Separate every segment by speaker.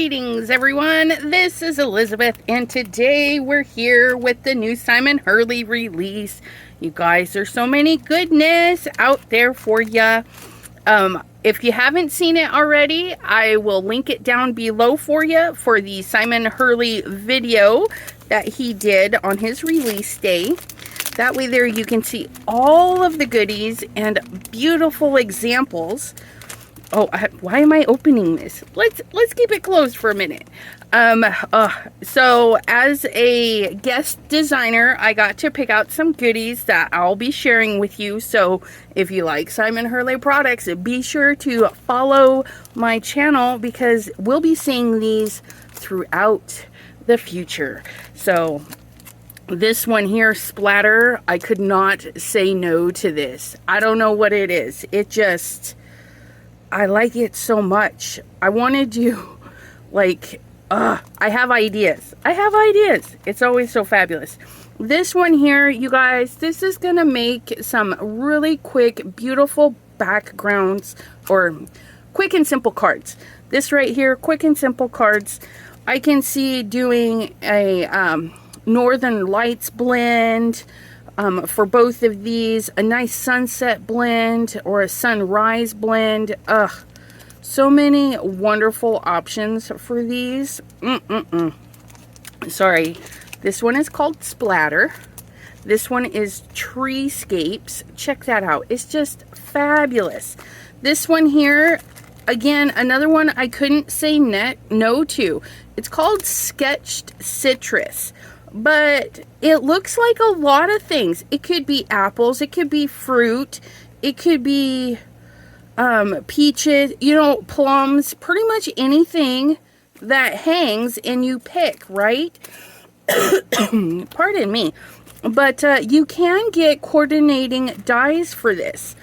Speaker 1: Greetings everyone, this is Elizabeth and today we're here with the new Simon Hurley release. You guys, there's so many goodness out there for you. If you haven't seen it already, I will link it down below for you for the Simon Hurley video that he did on his release day. That way there you can see all of the goodies and beautiful examples. Oh, why am I opening this? Let's keep it closed for a minute. So as a guest designer, I got to pick out some goodies that I'll be sharing with you. So if you like Simon Hurley products, be sure to follow my channel because we'll be seeing these throughout the future. So this one here, Splatter, I could not say no to this. I don't know what it is. It just, I like it so much. I wanted to, like, I have ideas. It's always so fabulous. This one here, you guys, this is going to make some really quick, beautiful backgrounds or quick and simple cards. This right here, quick and simple cards. I can see doing a Northern Lights blend for both of these, a nice sunset blend or a sunrise blend. So many wonderful options for these. Sorry, this one is called Splatter. This one is Treescapes. Check that out. It's just fabulous. This one here, again, another one I couldn't say no to. It's called Sketched Citrus. But it looks like a lot of things. It could be apples, it could be fruit, it could be peaches, you know, plums, pretty much anything that hangs and you pick, right? Pardon me. But you can get coordinating dies for this.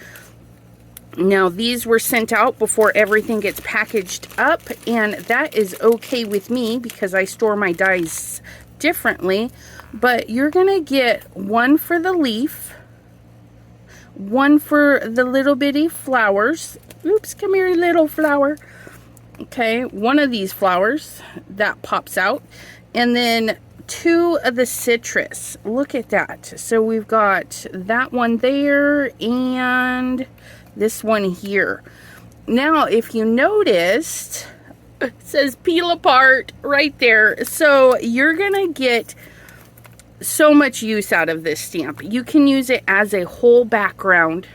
Speaker 1: Now, these were sent out before everything gets packaged up, and that is okay with me because I store my dies differently. But you're gonna get one for the leaf, one for the little bitty flowers. Oops, come here, little flower. Okay, one of these flowers that pops out, and then two of the citrus. Look at that. So we've got that one there and this one here. Now, if you noticed, it says peel apart right there. So you're gonna get so much use out of this stamp. You can use it as a whole background.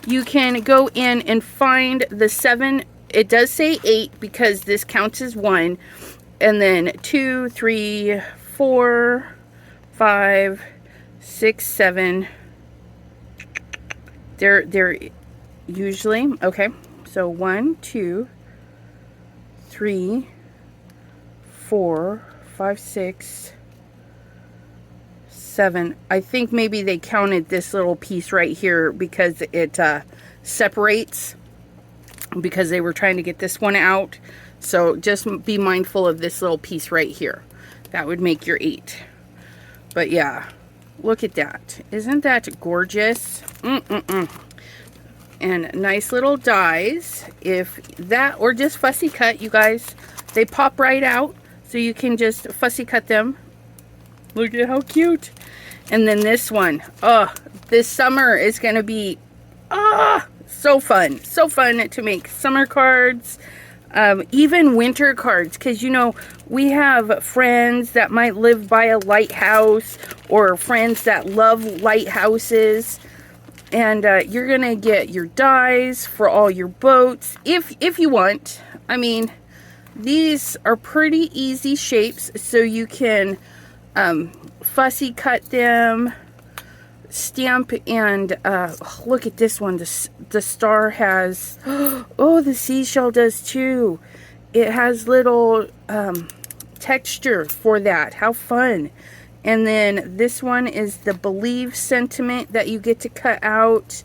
Speaker 1: You can go in and find the 7, it does say 8 because this counts as 1, and then 2, 3, 4, 5, 6, 7. They're usually, okay, so 1, 2, 3, 4, 5, 6, 7. I think maybe they counted this little piece right here because it separates, because they were trying to get this one out. So just be mindful of this little piece right here. That would make your 8. But yeah, look at that. Isn't that gorgeous? And nice little dies. If that, or just fussy cut, you guys, they pop right out, so you can just fussy cut them. Look at how cute. And then this one, this summer is gonna be so fun to make summer cards, even winter cards, because you know we have friends that might live by a lighthouse or friends that love lighthouses. And you're gonna get your dies for all your boats if you want. I mean, these are pretty easy shapes, so you can fussy cut them, stamp, and look at this one. The star has, oh, the seashell does too. It has little texture for that. How fun. And then this one is the Believe sentiment that you get to cut out.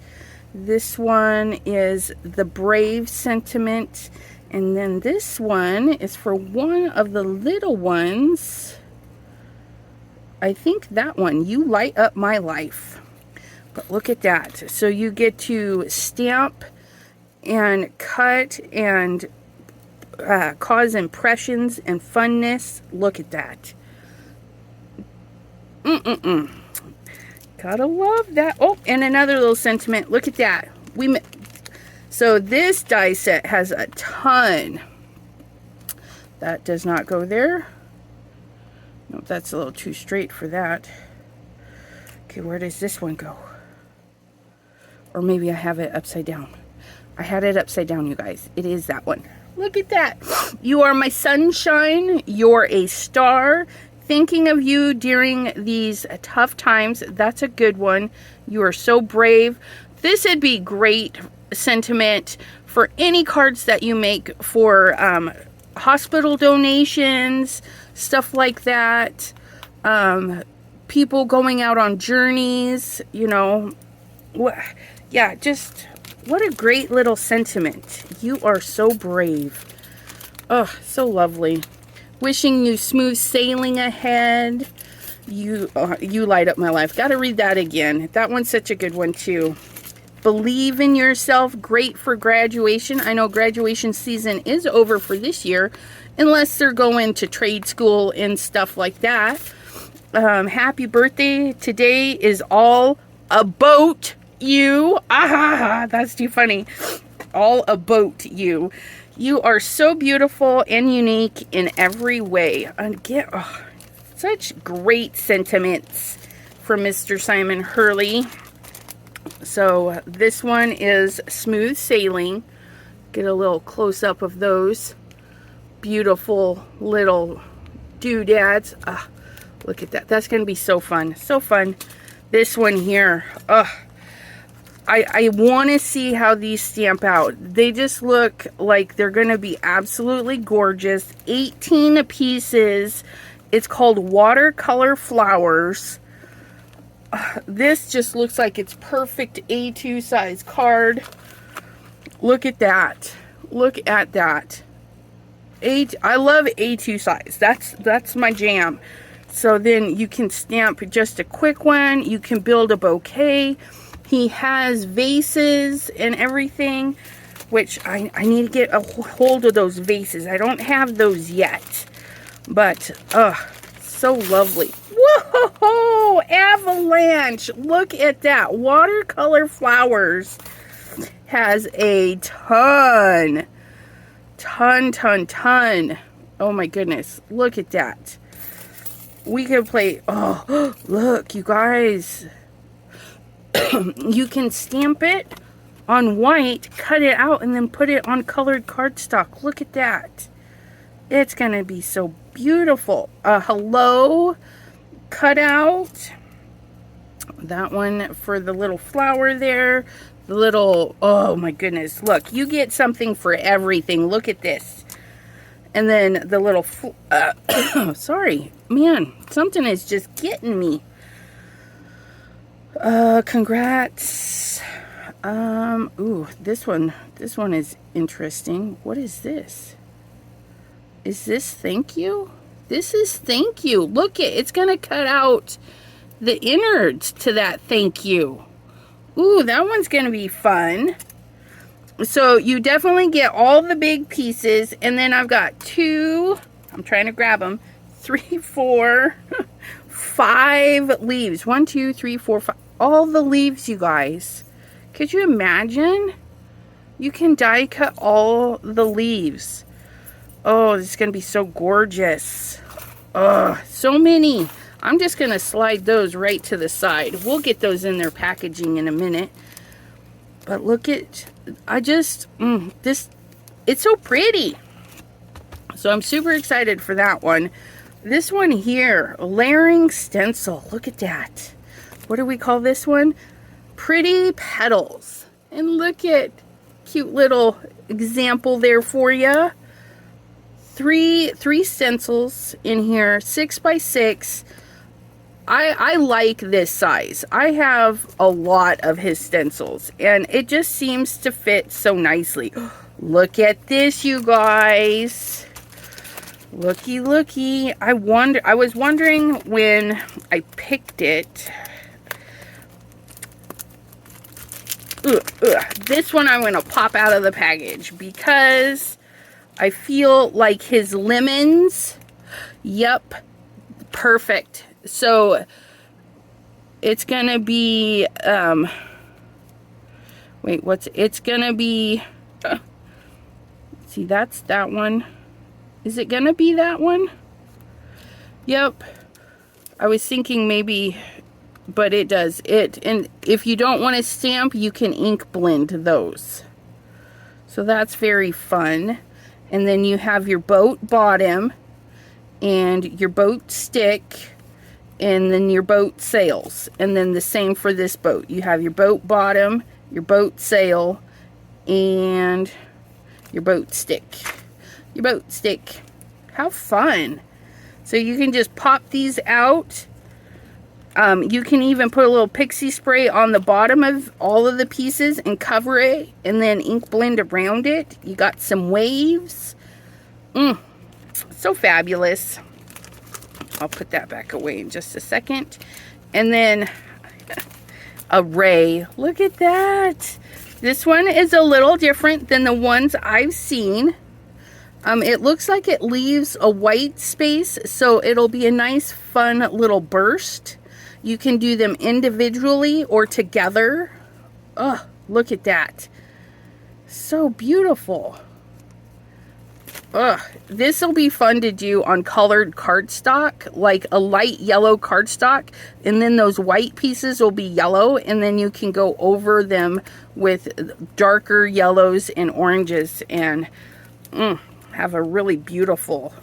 Speaker 1: This one is the Brave sentiment. And then this one is for one of the little ones. I think that one, You Light Up My Life. But look at that. So you get to stamp and cut and cause impressions and funness. Look at that. Gotta love that. Oh, and another little sentiment. Look at that. So this die set has a ton. That does not go there. Nope, that's a little too straight for that. Okay, where does this one go? Or maybe I have it upside down. I had it upside down, you guys. It is that one. Look at that. You are my sunshine. You're a star. Thinking of you during these tough times. That's a good one. You are so brave. This would be great sentiment for any cards that you make for hospital donations, stuff like that. People going out on journeys, you know. Yeah, just what a great little sentiment. You are so brave. Oh, so lovely. Wishing you smooth sailing ahead. You light up my life. Got to read that again. That one's such a good one too. Believe in yourself. Great for graduation. I know graduation season is over for this year, unless they're going to trade school and stuff like that. Happy birthday. Today is all about you. Ah, that's too funny. All about you. You are so beautiful and unique in every way. Again, such great sentiments from Mr. Simon Hurley. So this one is smooth sailing. Get a little close up of those beautiful little doodads. Look at that. That's going to be so fun. So fun. This one here. I want to see how these stamp out. They just look like they're going to be absolutely gorgeous. 18 pieces. It's called Watercolor Flowers. This just looks like it's perfect A2 size card. Look at that. Look at that. I love A2 size. That's my jam. So then you can stamp just a quick one. You can build a bouquet. He has vases and everything, which I need to get a hold of those vases. I don't have those yet. But, so lovely. Whoa! Avalanche! Look at that. Watercolor Flowers has a ton. Ton. Oh my goodness. Look at that. We could play, oh, look, you guys. You can stamp it on white, cut it out, and then put it on colored cardstock. Look at that. It's going to be so beautiful. Hello cutout. That one for the little flower there. The little, oh my goodness. Look, you get something for everything. Look at this. And then the little, sorry, man, something is just getting me. Congrats. Ooh, this one is interesting. What is this? Is this thank you? This is thank you. Look, it's gonna cut out the innards to that thank you. Ooh, that one's gonna be fun. So you definitely get all the big pieces, and then I've got I'm trying to grab them, 3, 4, 5 leaves. 1, 2, 3, 4, 5. All the leaves, you guys. Could you imagine? You can die cut all the leaves. Oh, this is going to be so gorgeous. Oh, so many. I'm just going to slide those right to the side. We'll get those in their packaging in a minute. But look at, this, it's so pretty. So I'm super excited for that one. This one here, layering stencil. Look at that. What do we call this one? Pretty Petals. And look at cute little example there for you. Three stencils in here, 6 by 6. I like this size. I have a lot of his stencils, and it just seems to fit so nicely. Look at this, you guys. Looky. I was wondering when I picked it. This one I'm going to pop out of the package because I feel like his lemons, yep, perfect. So it's gonna be, wait, it's gonna be, see, that's that one. Is it gonna be that one? Yep. I was thinking maybe, but it does. And if you don't want to stamp, you can ink blend those. So that's very fun. And then you have your boat bottom and your boat stick and then your boat sails. And then the same for this boat. You have your boat bottom, your boat sail, and your boat stick. Your boat stick. How fun. So you can just pop these out. You can even put a little pixie spray on the bottom of all of the pieces and cover it and then ink blend around it. You got some waves. So fabulous. I'll put that back away in just a second. And then a ray. Look at that. This one is a little different than the ones I've seen. It looks like it leaves a white space, so it'll be a nice, fun little burst. You can do them individually or together. Oh, look at that. So beautiful. This will be fun to do on colored cardstock, like a light yellow cardstock, and then those white pieces will be yellow, and then you can go over them with darker yellows and oranges and have a really beautiful.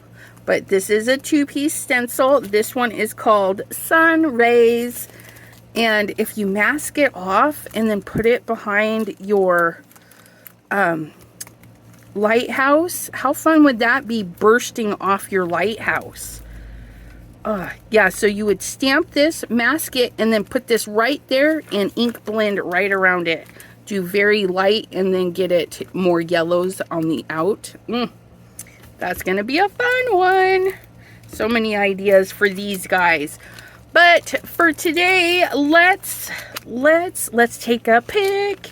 Speaker 1: But this is a two-piece stencil. This one is called Sun Rays, and if you mask it off and then put it behind your lighthouse, how fun would that be, bursting off your lighthouse? Yeah, so you would stamp this, mask it, and then put this right there and ink blend right around it. Do very light and then get it more yellows on the out. That's gonna be a fun one. So many ideas for these guys. But for today, let's take a pick.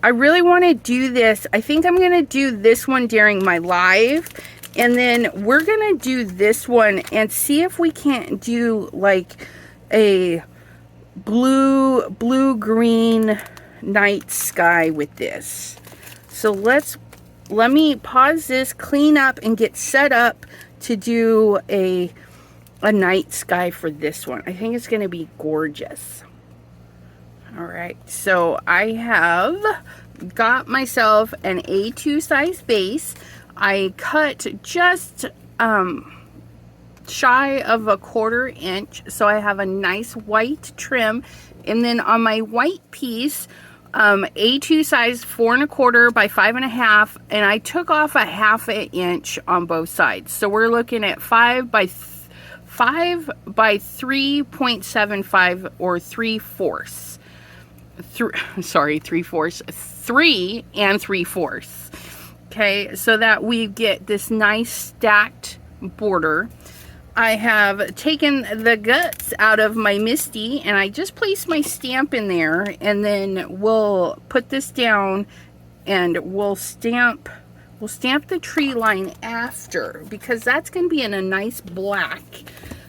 Speaker 1: I really want to do this. I think I'm gonna do this one during my live, and then we're gonna do this one and see if we can't do like a blue green night sky with this. So let me pause this, clean up, and get set up to do a night sky for this one. I think it's going to be gorgeous. All right, so I have got myself an A2 size base. I cut just shy of a 1/4 inch, so I have a nice white trim. And then on my white piece, A2 size 4 1/4 by 5 1/2, and I took off a 1/2 inch on both sides. So we're looking at 5 by 3.75 or 3/4. 3 and 3/4. Okay, so that we get this nice stacked border. I have taken the guts out of my Misty and I just placed my stamp in there, and then we'll put this down and we'll stamp the tree line after, because that's going to be in a nice black.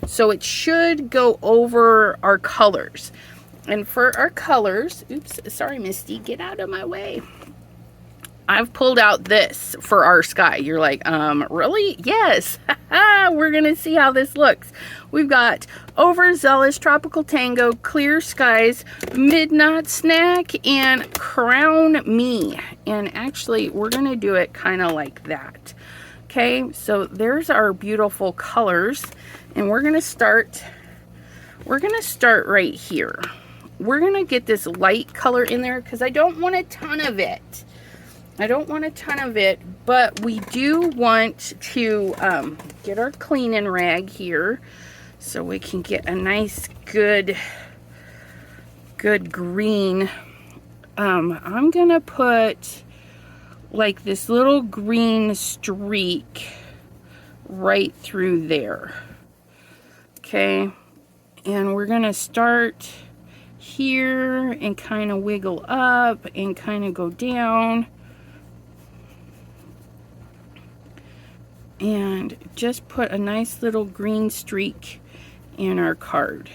Speaker 1: So it should go over our colors. And for our colors, oops, sorry Misty, get out of my way. I've pulled out this for our sky. You're like, really? Yes. We're going to see how this looks. We've got Overzealous Tropical Tango, Clear Skies, Midnight Snack, and Crown Me. And actually, we're going to do it kind of like that. Okay, so there's our beautiful colors. And we're going to start right here. We're going to get this light color in there because I don't want a ton of it. But we do want to get our cleaning rag here so we can get a nice, good green. I'm going to put like this little green streak right through there. Okay, and we're going to start here and kind of wiggle up and kind of go down. and just put a nice little green streak in our card.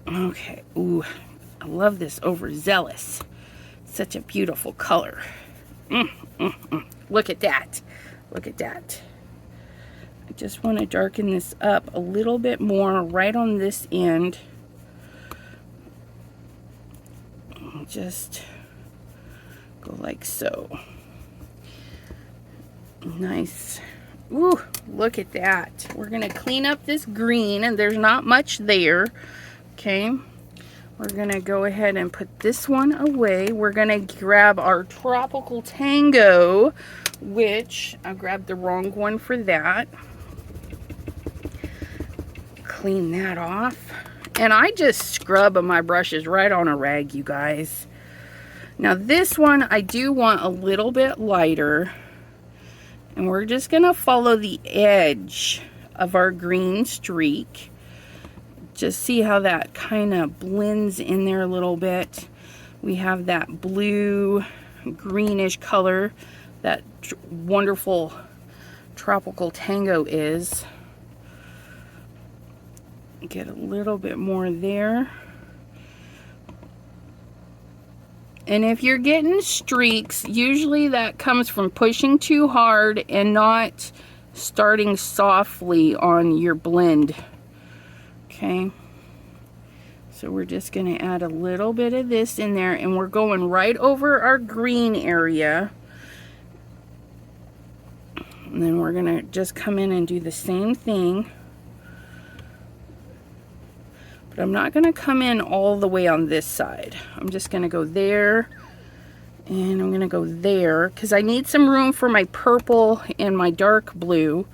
Speaker 1: Okay, ooh, I love this overzealous. Such a beautiful color. Look at that. Look at that. I just want to darken this up a little bit more right on this end. Just go like so. Nice. Ooh, look at that. We're going to clean up this green, and there's not much there. Okay. We're going to go ahead and put this one away. We're going to grab our Tropical Tango, which I grabbed the wrong one for that. Clean that off. And I just scrub my brushes right on a rag, you guys. Now this one I do want a little bit lighter. And we're just going to follow the edge of our green streak. Just see how that kind of blends in there a little bit. We have that blue greenish color that wonderful Tropical Tango is. Get a little bit more there. And if you're getting streaks, usually that comes from pushing too hard and not starting softly on your blend. Okay. So we're just going to add a little bit of this in there, and we're going right over our green area. And then we're going to just come in and do the same thing. But I'm not going to come in all the way on this side. I'm just going to go there, and I'm going to go there because I need some room for my purple and my dark blue.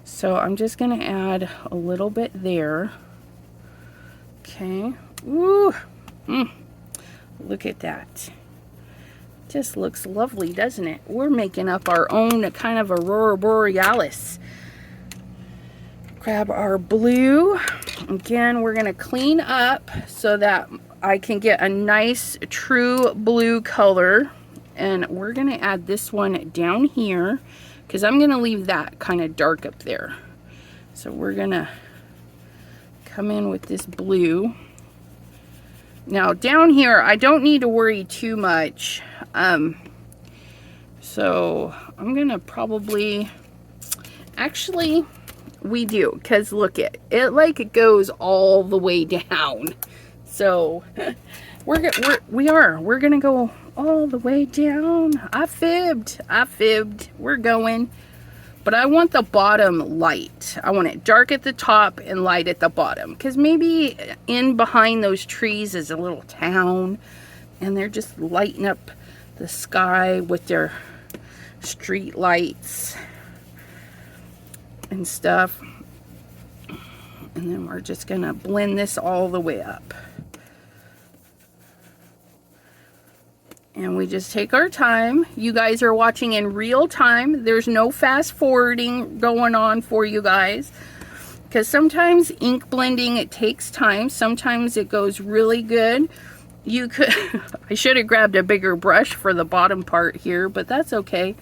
Speaker 1: So I'm just going to add a little bit there. Okay. Ooh. Look at that. Just looks lovely, doesn't it? We're making up our own kind of Aurora Borealis. Grab our blue. Again, we're going to clean up so that I can get a nice true blue color. And we're going to add this one down here because I'm going to leave that kind of dark up there. So we're going to come in with this blue. Now down here, I don't need to worry too much. So I'm going to probably, actually, we do, because look at it, like it goes all the way down. So we're gonna go all the way down. I fibbed. We're going, but I want the bottom light. I want it dark at the top and light at the bottom, because maybe in behind those trees is a little town, and they're just lighting up the sky with their street lights and stuff. And then we're just gonna blend this all the way up. And we just take our time. You guys are watching in real time. There's no fast forwarding going on for you guys, because sometimes ink blending, it takes time. Sometimes it goes really good. You could I should have grabbed a bigger brush for the bottom part here, but that's okay.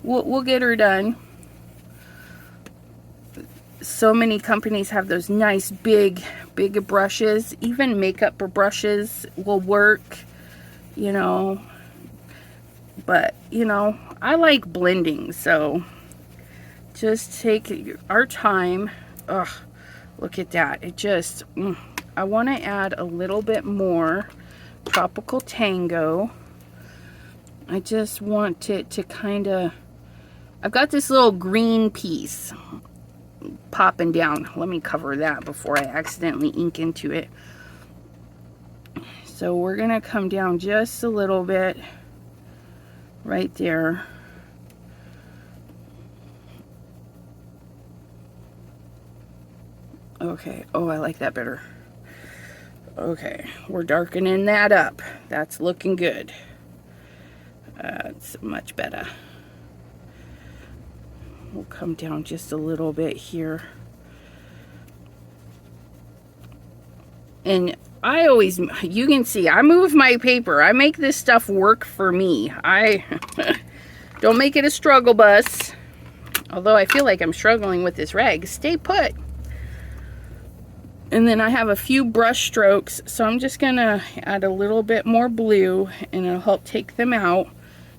Speaker 1: We'll get her done. So many companies have those nice big brushes. Even makeup brushes will work, you know. But, you know, I like blending, so just take our time. Ugh, look at that. It just, I want to add a little bit more Tropical Tango. I just want it to kind of, I've got this little green piece popping down. Let me cover that before I accidentally ink into it. So we're gonna come down just a little bit right there. Okay, oh, I like that better. Okay, we're darkening that up. That's looking good. It's much better. We'll come down just a little bit here. And I always, you can see, I move my paper. I make this stuff work for me. Don't make it a struggle bus. Although I feel like I'm struggling with this rag. Stay put. And then I have a few brush strokes, so I'm just gonna add a little bit more blue and it'll help take them out.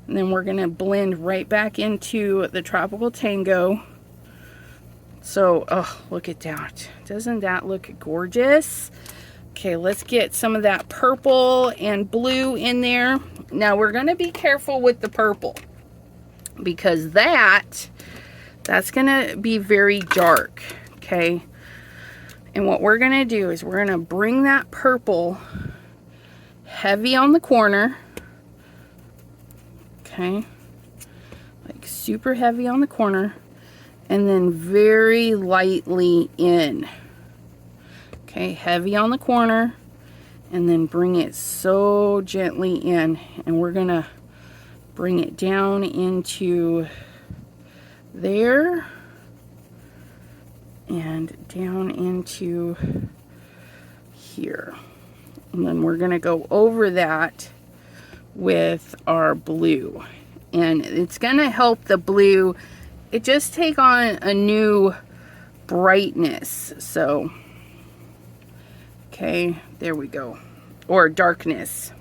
Speaker 1: And then we're gonna blend right back into the Tropical Tango. So, oh, look at that. Doesn't that look gorgeous? Okay, let's get some of that purple and blue in there. Now we're gonna be careful with the purple because that's gonna be very dark, okay? And what we're gonna do is we're gonna bring that purple heavy on the corner, okay? Like super heavy on the corner, and then very lightly in. Okay, heavy on the corner, and then bring it so gently in. And we're gonna bring it down into there. And down into here. And then we're gonna go over that with our blue. And it's gonna help the blue, it just take on a new brightness. So, okay, there we go. Or darkness.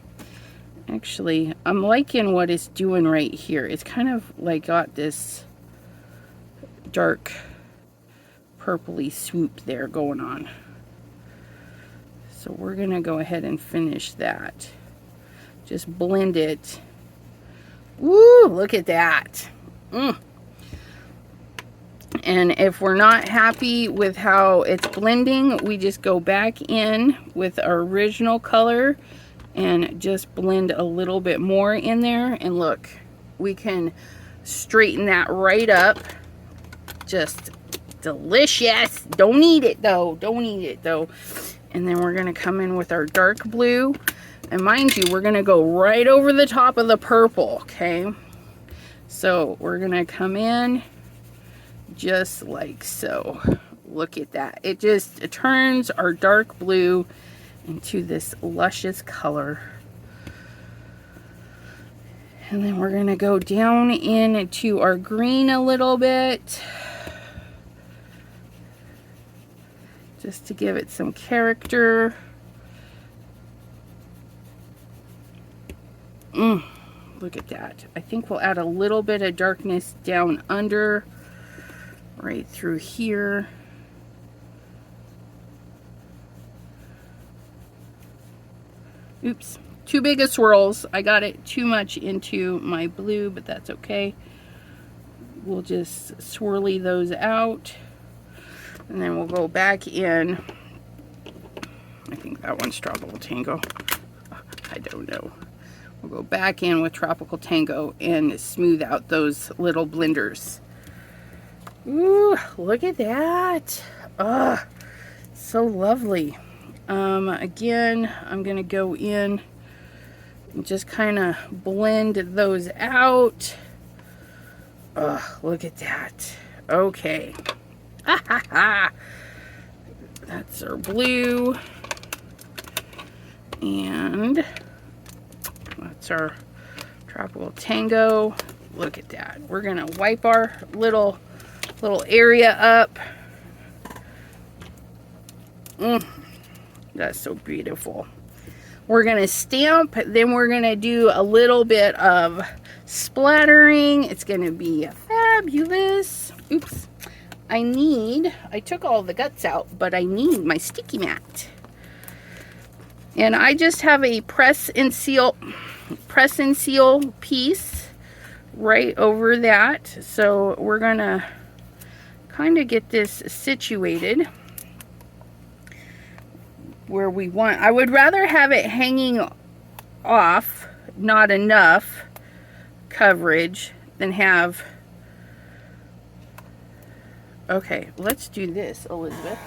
Speaker 1: Actually, I'm liking what it's doing right here. It's kind of like got this dark purpley swoop there going on. So we're gonna go ahead and finish that. Just blend it. Woo, look at that. And if we're not happy with how it's blending, we just go back in with our original color and just blend a little bit more in there. And look, we can straighten that right up. Just delicious. Don't eat it though. Don't eat it though. And then we're going to come in with our dark blue. And mind you, we're going to go right over the top of the purple. Okay. So we're going to come in just like so. Look at that. It turns our dark blue into this luscious color. And then we're going to go down into our green a little bit. Just to give it some character. Look at that. I think we'll add a little bit of darkness down under, right through here. Oops, too big of swirls. I got it too much into my blue, but that's okay. We'll just swirly those out. And then we'll go back in. I think that one's Tropical Tango. I don't know. We'll go back in with Tropical Tango and smooth out those little blenders. Ooh, look at that. Oh, so lovely. Again, I'm going to go in and just kind of blend those out. Oh, look at that. Okay. That's our blue, and that's our Tropical Tango. Look at that. We're gonna wipe our little area up. That's so beautiful. We're gonna stamp, then we're gonna do a little bit of splattering. It's gonna be fabulous. Oops. I took all the guts out, but I need my sticky mat. And I just have a press and seal piece right over that. So we're gonna kind of get this situated where we want. I would rather have it hanging off, not enough coverage, than have. Okay, let's do this, Elizabeth.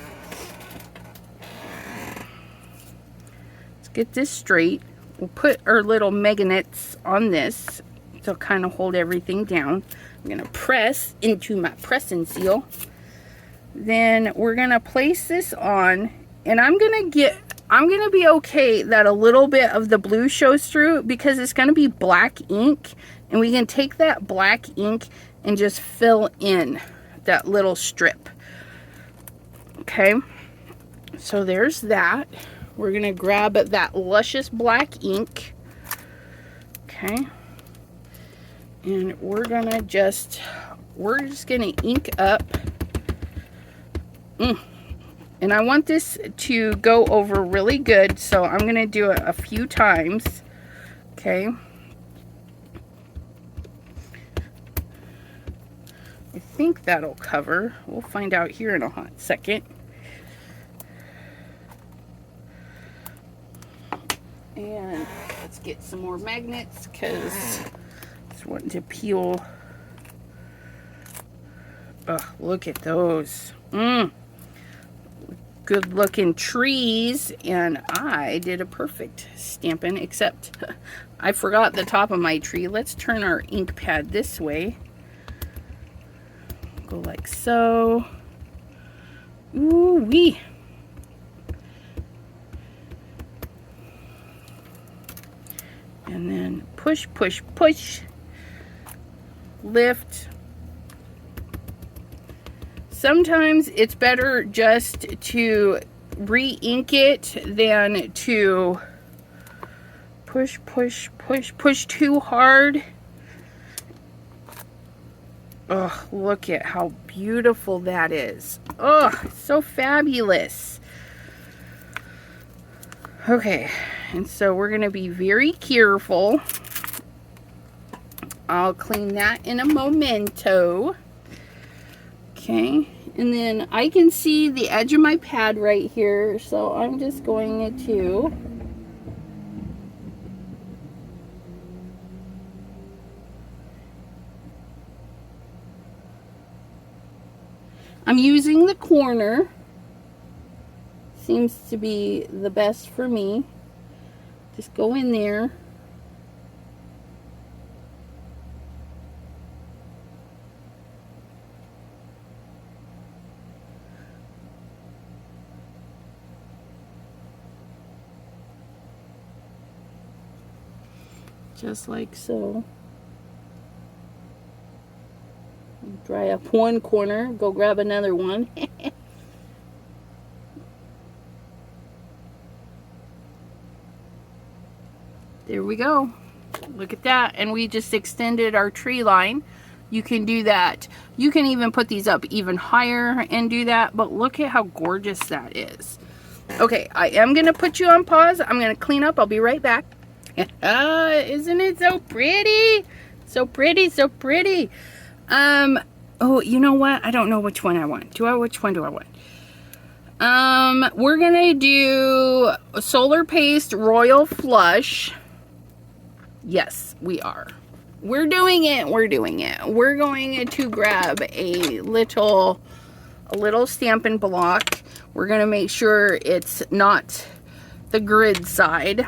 Speaker 1: Let's get this straight. We'll put our little magnets on this to kind of hold everything down. I'm going to press into my press and seal. Then we're going to place this on, and I'm going to be okay that a little bit of the blue shows through because it's going to be black ink And we can take that black ink and just fill in that little strip. Okay, so there's that. We're gonna grab that luscious black ink. Okay, and we're just gonna ink up. And I want this to go over really good, so I'm gonna do it a few times. Okay. I think that'll cover. We'll find out here in a hot second. And let's get some more magnets because it's wanting to peel. Oh, look at those. Good looking trees. And I did a perfect stamping, except I forgot the top of my tree. Let's turn our ink pad this way. Go like so. Ooh wee. And then push, push, push. Lift. Sometimes it's better just to re-ink it than to push, push, push, push too hard. Oh, look at how beautiful that is. Oh, so fabulous. Okay, and so we're going to be very careful. I'll clean that in a momento. Okay, and then I can see the edge of my pad right here, so I'm just going to I'm using the corner. Seems to be the best for me. Just go in there. Just like so. Dry up one corner, go grab another one. There we go. Look at that. And we just extended our tree line. You can do that. You can even put these up even higher and do that. But look at how gorgeous that is. Okay, I am going to put you on pause. I'm going to clean up. I'll be right back. Isn't it so pretty? So pretty, so pretty. Oh, you know what? I don't know which one I want. Which one do I want? We're gonna do Solar Paste Royal Flush. Yes, we are. We're doing it. We're doing it. We're going to grab a little Stampin' Block. We're gonna make sure it's not the grid side.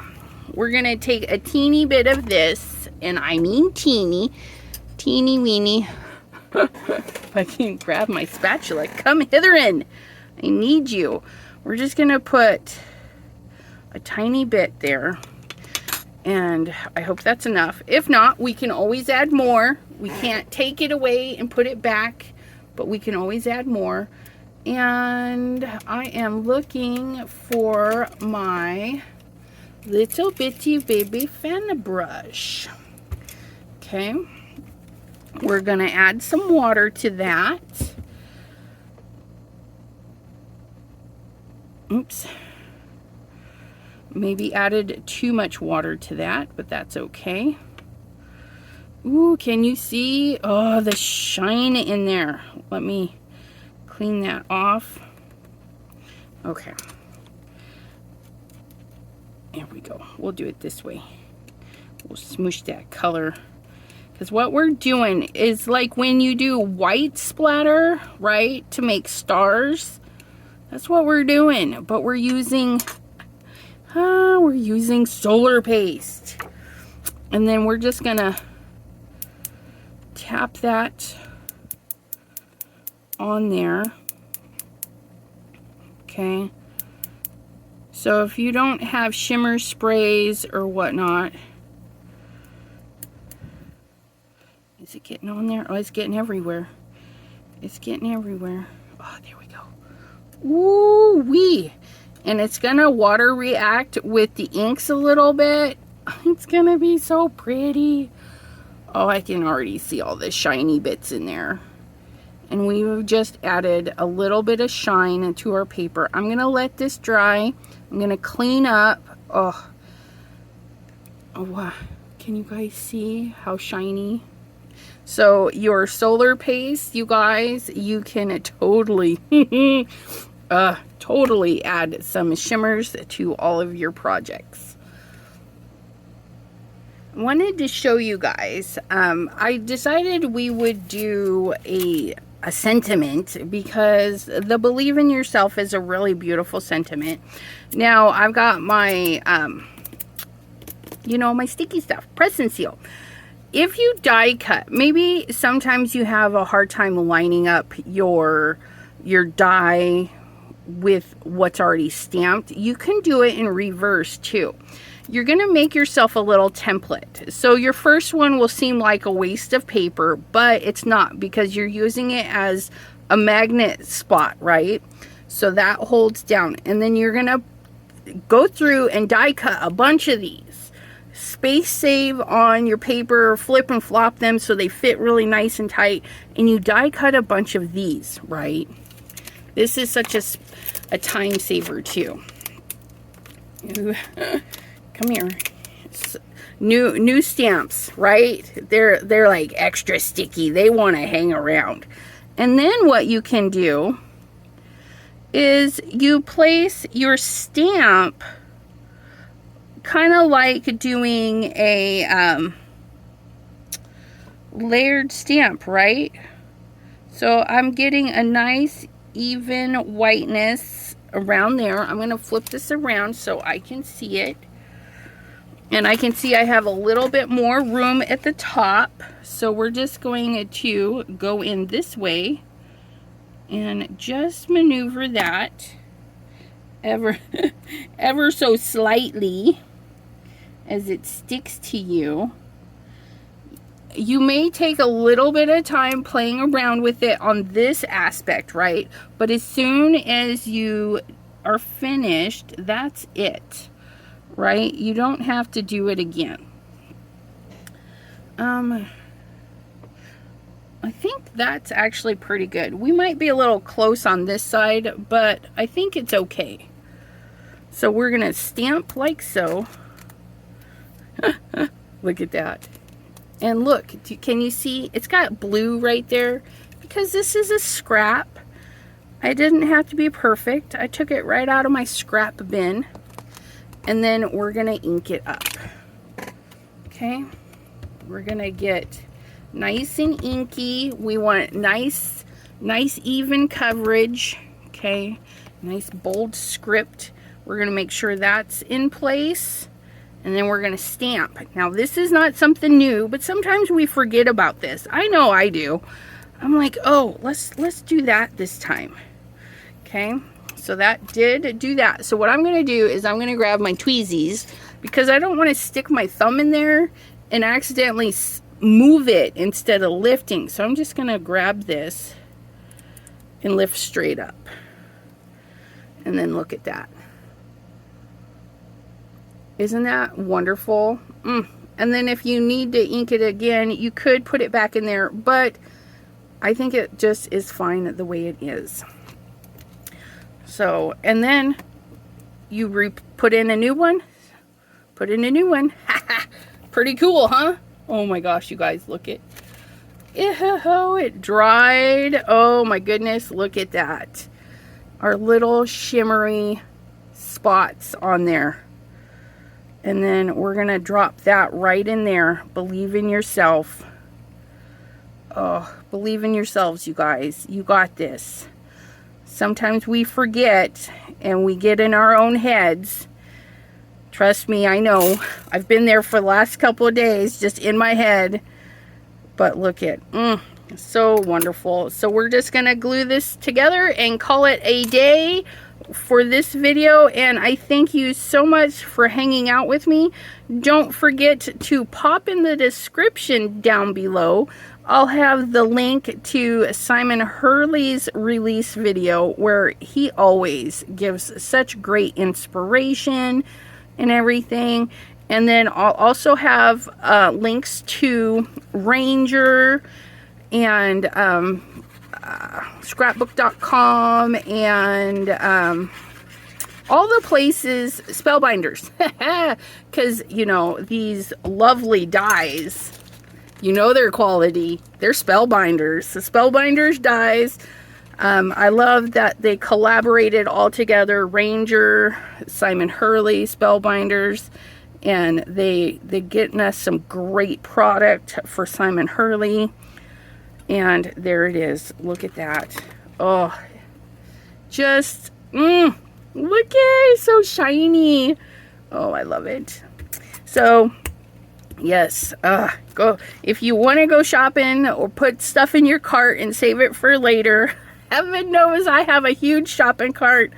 Speaker 1: We're gonna take a teeny bit of this, and I mean teeny weeny. If I can grab my spatula, come hither in. I need you. We're just gonna put a tiny bit there, and I hope that's enough. If not, we can always add more. We can't take it away and put it back, but we can always add more. And I am looking for my little bitty baby fan brush. Okay. We're going to add some water to that. Oops. Maybe added too much water to that, but that's okay. Ooh, can you see? Oh, the shine in there. Let me clean that off. Okay. There we go. We'll do it this way. We'll smoosh that color. Because what we're doing is like when you do white splatter, right, to make stars. That's what we're doing. But we're using Solar Paste. And then we're just going to tap that on there. Okay. So if you don't have shimmer sprays or whatnot, getting on there? Oh, it's getting everywhere. It's getting everywhere. Oh, there we go. Ooh-wee. And it's gonna water react with the inks a little bit. It's gonna be so pretty. Oh, I can already see all the shiny bits in there. And we've just added a little bit of shine to our paper. I'm gonna let this dry. I'm gonna clean up. Oh, wow. Can you guys see how shiny? So your solar paste, you guys, you can totally, totally add some shimmers to all of your projects. I wanted to show you guys, I decided we would do a sentiment because the believe in yourself is a really beautiful sentiment. Now I've got my, you know, my sticky stuff, press and seal. If you die cut, maybe sometimes you have a hard time lining up your die with what's already stamped. You can do it in reverse too. You're going to make yourself a little template. So your first one will seem like a waste of paper, but it's not, because you're using it as a magnet spot, right? So that holds down. And then you're going to go through and die cut a bunch of these. Space save on your paper, flip and flop them so they fit really nice and tight. And you die cut a bunch of these, right? This is such a time saver too. Ooh. Come here. New stamps, right? They're like extra sticky. They want to hang around. And then what you can do is you place your stamp kind of like doing a layered stamp, right? So I'm getting a nice even whiteness around there. I'm going to flip this around so I can see it. And I can see I have a little bit more room at the top. So we're just going to go in this way and just maneuver that ever so slightly as it sticks to you. You may take a little bit of time playing around with it on this aspect, right? But as soon as you are finished, that's it. Right? You don't have to do it again. I think that's actually pretty good. We might be a little close on this side, but I think it's okay. So we're going to stamp like so. Look at that. And look, can you see? It's got blue right there because this is a scrap. I didn't have to be perfect. I took it right out of my scrap bin. And then we're going to ink it up. Okay. We're going to get nice and inky. We want nice even coverage. Okay. Nice bold script. We're going to make sure that's in place. And then we're going to stamp. Now this is not something new, but sometimes we forget about this. I know I do. I'm like, oh, let's do that this time. Okay. So that did do that. So what I'm going to do is I'm going to grab my tweezies because I don't want to stick my thumb in there and accidentally move it instead of lifting. So I'm just going to grab this and lift straight up. And then look at that. Isn't that wonderful? And then if you need to ink it again, you could put it back in there, but I think it just is fine the way it is. So, and then you put in a new one. Put in a new one. Pretty cool, huh? Oh my gosh, you guys, look at it dried. Oh my goodness, look at that. Our little shimmery spots on there. And then we're going to drop that right in there. Believe in yourself. Oh, believe in yourselves, you guys. You got this. Sometimes we forget and we get in our own heads. Trust me, I know. I've been there for the last couple of days, just in my head. But look at, so wonderful. So we're just going to glue this together and call it a day for this video. And I thank you so much for hanging out with me. Don't forget to pop in the description down below I'll have the link to Simon Hurley's release video, where he always gives such great inspiration and everything. And then I'll also have links to Ranger and Scrapbook.com and all the places, Spellbinders. Because, you know, these lovely dies, you know their quality. They're Spellbinders. The Spellbinders dies. I love that they collaborated all together. Ranger, Simon Hurley, Spellbinders. And they're getting us some great product for Simon Hurley. And there it is. Look at that. Oh, just, look at it. So shiny. Oh, I love it. So, yes, go. If you want to go shopping or put stuff in your cart and save it for later, heaven knows I have a huge shopping cart.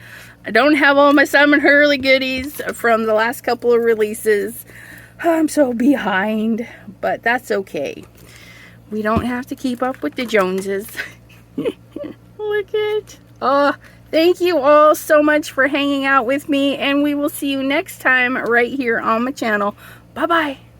Speaker 1: I don't have all my Simon Hurley goodies from the last couple of releases. I'm so behind, but that's okay. We don't have to keep up with the Joneses. Look at, oh, thank you all so much for hanging out with me, and we will see you next time right here on my channel. Bye-bye.